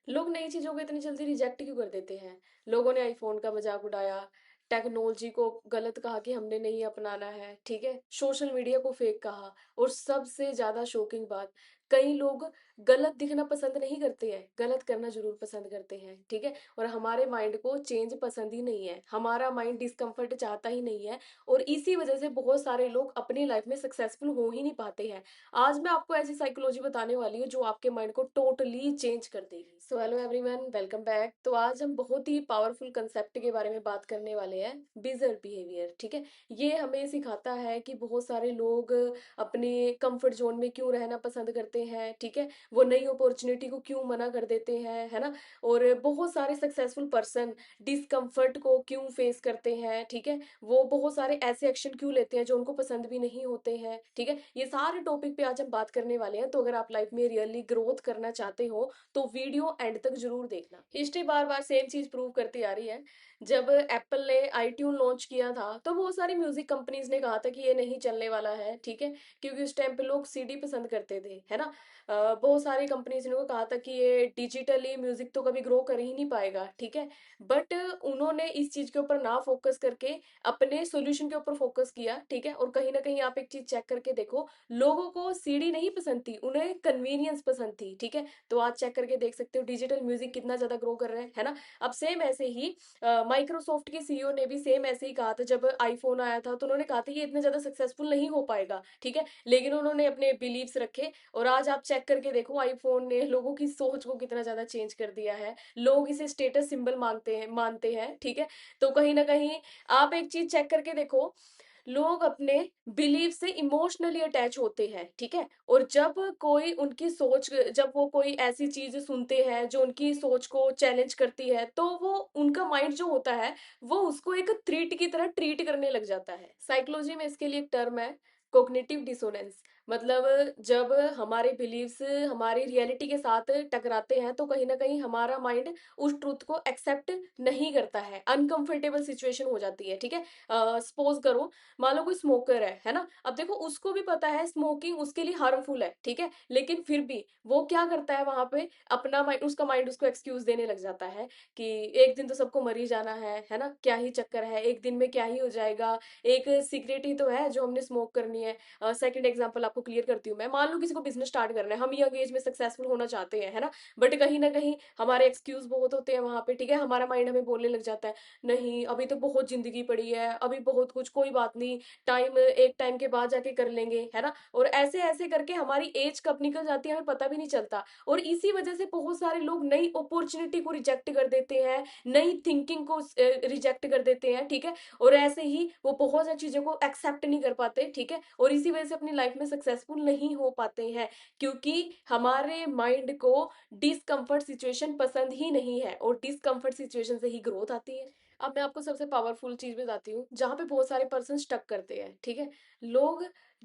लोग नई चीजों को इतनी जल्दी रिजेक्ट क्यों कर देते हैं? लोगों ने आईफोन का मजाक उड़ाया, टेक्नोलॉजी को गलत कहा कि हमने नहीं अपनाना है, ठीक है, सोशल मीडिया को फेक कहा। और सबसे ज्यादा शॉकिंग बात, कई लोग गलत दिखना पसंद नहीं करते हैं, गलत करना जरूर पसंद करते हैं, ठीक है। और हमारे माइंड को चेंज पसंद ही नहीं है, हमारा माइंड डिस्कम्फर्ट चाहता ही नहीं है। और इसी वजह से बहुत सारे लोग अपनी लाइफ में सक्सेसफुल हो ही नहीं पाते हैं। आज मैं आपको ऐसी साइकोलॉजी बताने वाली हूँ जो आपके माइंड को टोटली चेंज कर देगी। So hello everyone, welcome back. तो आज हम बहुत ही पावरफुल कंसेप्ट के बारे में बात करने वाले हैं, बिजर बिहेवियर, ठीक है। ये हमें सिखाता है कि बहुत सारे लोग अपने कंफर्ट जोन में क्यों रहना पसंद करते हैं, ठीक है। वो नई अपॉर्चुनिटी को क्यों मना कर देते हैं, है ना। और बहुत सारे सक्सेसफुल पर्सन डिस्कम्फर्ट को क्यों फेस करते हैं, ठीक है। वो बहुत सारे ऐसे एक्शन क्यों लेते हैं जो उनको पसंद भी नहीं होते हैं, ठीक है। ये सारे टॉपिक पे आज हम बात करने वाले हैं। तो अगर आप लाइफ में रियली ग्रोथ करना चाहते हो तो वीडियो एंड तक जरूर देखना। हिस्ट्री बार बार सेम चीज प्रूव करती आ रही है। जब एप्पल ने आईट्यून लॉन्च किया था तो बहुत सारी म्यूजिक कंपनीज ने कहा था कि ये नहीं चलने वाला है, ठीक है। क्योंकि उस टाइम पे लोग सीडी पसंद करते थे, है ना। बहुत सारी कंपनीज ने कहा था कि ये डिजिटली म्यूजिक तो कभी ग्रो कर ही नहीं पाएगा, ठीक है। बट उन्होंने इस चीज के ऊपर ना फोकस करके अपने सॉल्यूशन के ऊपर फोकस किया, ठीक है। और कहीं ना कहीं आप एक चीज चेक करके देखो, लोगों को सीडी नहीं पसंद थी, उन्हें कन्वीनियंस पसंद थी, ठीक है। तो आज चेक करके देख सकते हो डिजिटल म्यूजिक कितना ज्यादा ग्रो कर रहे हैं, है ना। अब सेम ऐसे ही माइक्रोसॉफ्ट के सीईओ ने भी सेम ऐसे ही कहा था जब आईफोन आया था। तो उन्होंने कहा था ये इतना ज्यादा सक्सेसफुल नहीं हो पाएगा, ठीक है। लेकिन उन्होंने अपने बिलीव्स रखे और आज आप चेक करके देखो आईफोन ने लोगों की सोच को कितना ज्यादा चेंज कर दिया है। लोग इसे स्टेटस सिंबल मानते हैं, ठीक है। तो कहीं ना कहीं आप एक चीज चेक करके देखो, लोग अपने बिलीव से इमोशनली अटैच होते हैं, ठीक है। और जब कोई उनकी सोच, जब वो कोई ऐसी चीज सुनते हैं जो उनकी सोच को चैलेंज करती है, तो वो उनका माइंड जो होता है वो उसको एक थ्रेट की तरह ट्रीट करने लग जाता है। साइकोलॉजी में इसके लिए एक टर्म है, कोग्निटिव डिसोनेंस। मतलब जब हमारे बिलीव्स हमारी रियलिटी के साथ टकराते हैं तो कहीं ना कहीं हमारा माइंड उस ट्रूथ को एक्सेप्ट नहीं करता है, अनकंफर्टेबल सिचुएशन हो जाती है, ठीक है। सपोज करो, मान लो कोई स्मोकर है ना। अब देखो उसको भी पता है स्मोकिंग उसके लिए हार्मफुल है, ठीक है। लेकिन फिर भी वो क्या करता है वहां पे, अपना माइंड, उसका माइंड उसको एक्सक्यूज देने लग जाता है कि एक दिन तो सबको मर ही जाना है ना, क्या ही चक्कर है, एक दिन में क्या ही हो जाएगा, एक सिगरेट ही तो है जो हमने स्मोक करनी है। सेकंड एग्जांपल आपको क्लियर करती हूँ मैं। मान लो किसी को बिजनेस स्टार्ट करना है, हम यंग एज में सक्सेसफुल होना चाहते हैं, है ना। बट कहीं ना कहीं हमारे एक्सक्यूज बहुत होते हैं वहां पे, ठीक है। हमारा माइंड हमें बोलने लग जाता है, नहीं अभी तो बहुत जिंदगी पड़ी है, अभी बहुत कुछ, कोई बात नहीं, टाइम एक टाइम के बाद जाके कर लेंगे, है ना। और ऐसे ऐसे करके हमारी एज कब निकल जाती है हमें पता भी नहीं चलता। और इसी वजह से बहुत सारे लोग नई अपॉर्चुनिटी को रिजेक्ट कर देते हैं, नई थिंकिंग को रिजेक्ट कर देते हैं, ठीक है। और ऐसे ही वो बहुत सारी चीजों को एक्सेप्ट नहीं कर पाते, ठीक है। और इसी वजह से अपनी लाइफ में सक्सेसफुल नहीं हो पाते हैं, क्योंकि हमारे माइंड को डिस्कम्फर्ट सिचुएशन पसंद ही नहीं है और डिस्कम्फर्ट सिचुएशन से ही ग्रोथ आती है। अब मैं आपको सबसे पावरफुल चीज बताती हूँ जहां पे बहुत सारे पर्सन स्टक करते हैं, ठीक है। लोग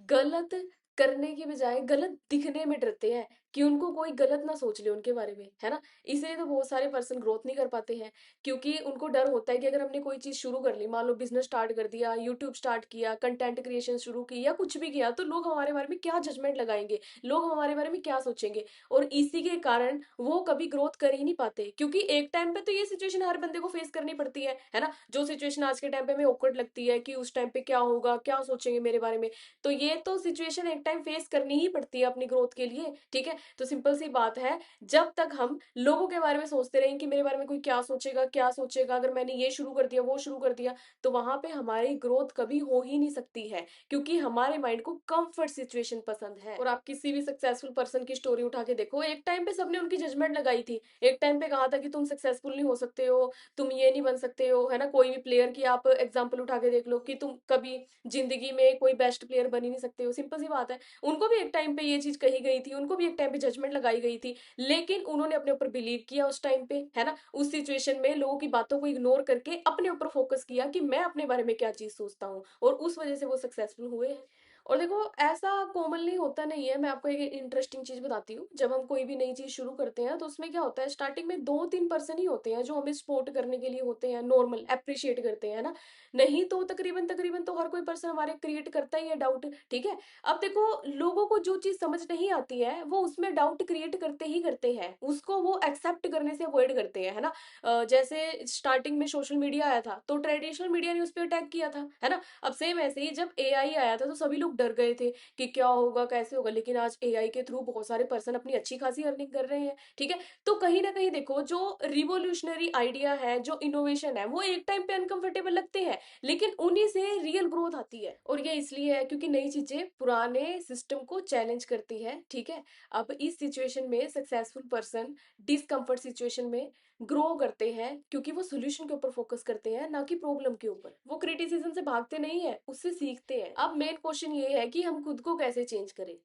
गलत करने की बजाय गलत दिखने में डरते हैं कि उनको कोई गलत ना सोच ले उनके बारे में, है ना। इसलिए तो बहुत सारे पर्सन ग्रोथ नहीं कर पाते हैं, क्योंकि उनको डर होता है कि अगर हमने कोई चीज शुरू कर ली, मान लो बिजनेस स्टार्ट कर दिया, यूट्यूब स्टार्ट किया, कंटेंट क्रिएशन शुरू की, या कुछ भी किया, तो लोग हमारे बारे में क्या जजमेंट लगाएंगे, लोग हमारे बारे में क्या सोचेंगे। और इसी के कारण वो कभी ग्रोथ कर ही नहीं पाते, क्योंकि एक टाइम पे तो ये सिचुएशन हर बंदे को फेस करनी पड़ती है ना। जो सिचुएशन आज के टाइम पे हमें awkward लगती है कि उस टाइम पे क्या होगा, क्या सोचेंगे मेरे बारे में, तो ये तो सिचुएशन एक टाइम फेस करनी ही पड़ती है अपनी ग्रोथ के लिए, ठीक है। तो सिंपल सी बात है, जब तक हम लोगों के बारे में सोचते रहें कि मेरे बारे में कोई क्या सोचेगा, क्या सोचेगा, अगर मैंने ये शुरू कर दिया, वो शुरू कर दिया, तो वहां पे हमारी ग्रोथ कभी हो ही नहीं सकती है, क्योंकि हमारे माइंड को कंफर्ट सिचुएशन पसंद है। और आप किसी भी सक्सेसफुल पर्सन की स्टोरी उठा के देखो, एक टाइम पे सबने उनकी जजमेंट लगाई थी, एक टाइम पे कहा था कि तुम सक्सेसफुल नहीं हो सकते हो, तुम ये नहीं बन सकते हो, है ना। कोई भी प्लेयर की आप एग्जांपल उठा के देख लो कि तुम कभी जिंदगी में कोई बेस्ट प्लेयर बन ही नहीं सकते हो, सिंपल सी बात है। उनको भी एक टाइम पे ये चीज कही गई थी, उनको भी एक टाइम पे जजमेंट लगाई गई थी, लेकिन उन्होंने अपने ऊपर बिलीव किया उस टाइम पे, है ना। उस सिचुएशन में लोगों की बातों को इग्नोर करके अपने ऊपर फोकस किया कि मैं अपने बारे में क्या चीज सोचता हूँ, और उस वजह से वो सक्सेसफुल हुए हैं। और देखो ऐसा कॉमनली होता नहीं है। मैं आपको एक इंटरेस्टिंग चीज बताती हूँ। जब हम कोई भी नई चीज शुरू करते हैं तो उसमें क्या होता है, स्टार्टिंग में 2-3 पर्सन ही होते हैं जो हमें सपोर्ट करने के लिए होते हैं, नॉर्मल अप्रिशिएट करते हैं ना। नहीं तो तकरीबन तकरीबन तो हर कोई पर्सन हमारे क्रिएट करता ही है डाउट, ठीक है। अब देखो, लोगों को जो चीज समझ नहीं आती है वो उसमें डाउट क्रिएट करते ही करते हैं, उसको वो एक्सेप्ट करने से अवॉइड करते हैं, है ना। जैसे स्टार्टिंग में सोशल मीडिया आया था तो ट्रेडिशनल मीडिया ने उस पर अटैक किया था, है ना। अब सेम ऐसे ही जब एआई आया था तो सभी लोग डर गए थे कि क्या होगा, कैसे होगा, लेकिन आज एआई के थ्रू बहुत सारे पर्सन अपनी अच्छी खासी अर्निंग कर रहे हैं, ठीक है। तो कहीं ना कहीं देखो, जो रिवोल्यूशनरी आइडिया है, जो इनोवेशन है, वो एक टाइम पे अनकंफर्टेबल लगते हैं, लेकिन उन्हीं से रियल ग्रोथ आती है। और ये इसलिए है क्योंकि नई चीजें पुराने सिस्टम को चैलेंज करती है, ठीक है। अब इस सिचुएशन में सक्सेसफुल पर्सन डिसकंफर्ट सिचुएशन में ग्रो करते हैं क्योंकि वो सोल्यूशन के ऊपर फोकस करते हैं, ना कि प्रॉब्लम के ऊपर। वो क्रिटिसिज्म से भागते नहीं है, उससे सीखते हैं। अब मेन क्वेश्चन ये है कि हम खुद को कैसे चेंज करें।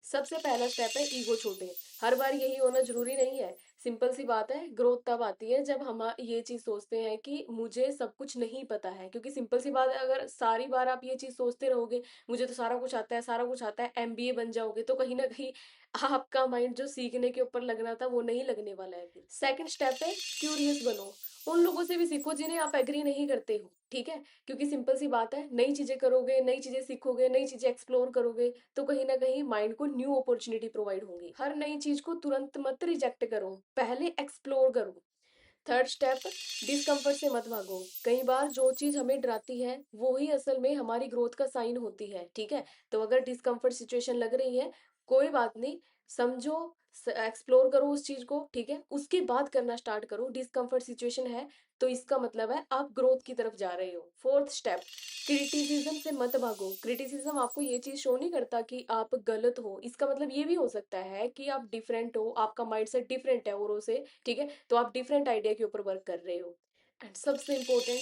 सबसे पहला स्टेप है ईगो छोड़े। हर बार यही होना जरूरी नहीं है। सिंपल सी बात है, ग्रोथ तब आती है जब हम ये चीज सोचते हैं कि मुझे सब कुछ नहीं पता है। क्योंकि सिंपल सी बात है, अगर सारी बार आप ये चीज सोचते रहोगे मुझे तो सारा कुछ आता है, सारा कुछ आता है, एमबीए बन जाओगे, तो कहीं ना कहीं आपका माइंड जो सीखने के ऊपर लगना था वो नहीं लगने वाला है। फिर सेकंड स्टेप है, क्यूरियस बनो। उन लोगों से भी सीखो जिन्हें आप एग्री नहीं करते हो, ठीक है। क्योंकि सिंपल सी बात है, नई चीजें करोगे, नई चीजें सीखोगे, नई चीजें एक्सप्लोर करोगे, तो कहीं ना कहीं माइंड को न्यू अपॉर्चुनिटी प्रोवाइड होगी। हर नई चीज को तुरंत मत रिजेक्ट करो, पहले एक्सप्लोर करो। थर्ड स्टेप, डिस्कम्फर्ट से मत भागो। कई बार जो चीज हमें डराती है वो ही असल में हमारी ग्रोथ का साइन होती है, ठीक है। तो अगर डिस्कम्फर्ट सिचुएशन लग रही है, कोई बात नहीं, समझो, एक्सप्लोर करो उस चीज को, ठीक है, उसके बाद करना स्टार्ट करो। डिस्कम्फर्ट सिचुएशन है तो इसका मतलब है आप ग्रोथ की तरफ जा रहे हो। फोर्थ स्टेप, क्रिटिसिज्म से मत भागो। क्रिटिसिज्म आपको ये चीज शो नहीं करता कि आप गलत हो। इसका मतलब ये भी हो सकता है कि आप डिफरेंट हो, आपका माइंडसेट डिफरेंट है औरों से, ठीक है। तो आप डिफरेंट आइडिया के ऊपर वर्क कर रहे हो। एंड सबसे important,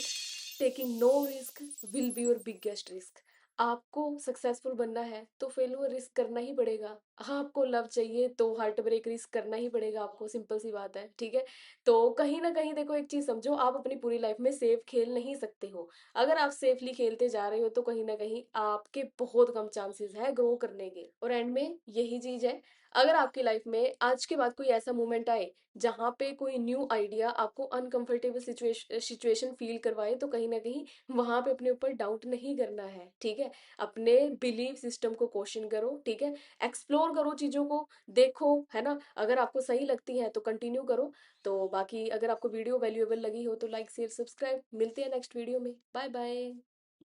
taking no risk will be your biggest risk. आपको सक्सेसफुल बनना है तो फेलुअर रिस्क करना ही पड़ेगा। हाँ, आपको लव चाहिए तो हार्ट ब्रेक रिस्क करना ही पड़ेगा आपको, सिंपल सी बात है, ठीक है। तो कहीं ना कहीं देखो, एक चीज समझो, आप अपनी पूरी लाइफ में सेफ खेल नहीं सकते हो। अगर आप सेफली खेलते जा रहे हो तो कहीं ना कहीं आपके बहुत कम चांसेस है ग्रो करने के। और एंड में यही चीज है, अगर आपकी लाइफ में आज के बाद कोई ऐसा मोमेंट आए जहाँ पे कोई न्यू आइडिया आपको अनकंफर्टेबल सिचुएशन फील करवाए, तो कहीं ना कहीं वहां पे अपने ऊपर डाउट नहीं करना है, ठीक है। अपने बिलीव सिस्टम को क्वेश्चन करो, ठीक है। एक्सप्लोर करो चीजों को, देखो, है ना। अगर आपको सही लगती है तो कंटिन्यू करो। तो बाकी अगर आपको वीडियो वैल्यूएबल लगी हो तो लाइक शेयर सब्सक्राइब। मिलते हैं नेक्स्ट वीडियो में। Bye bye.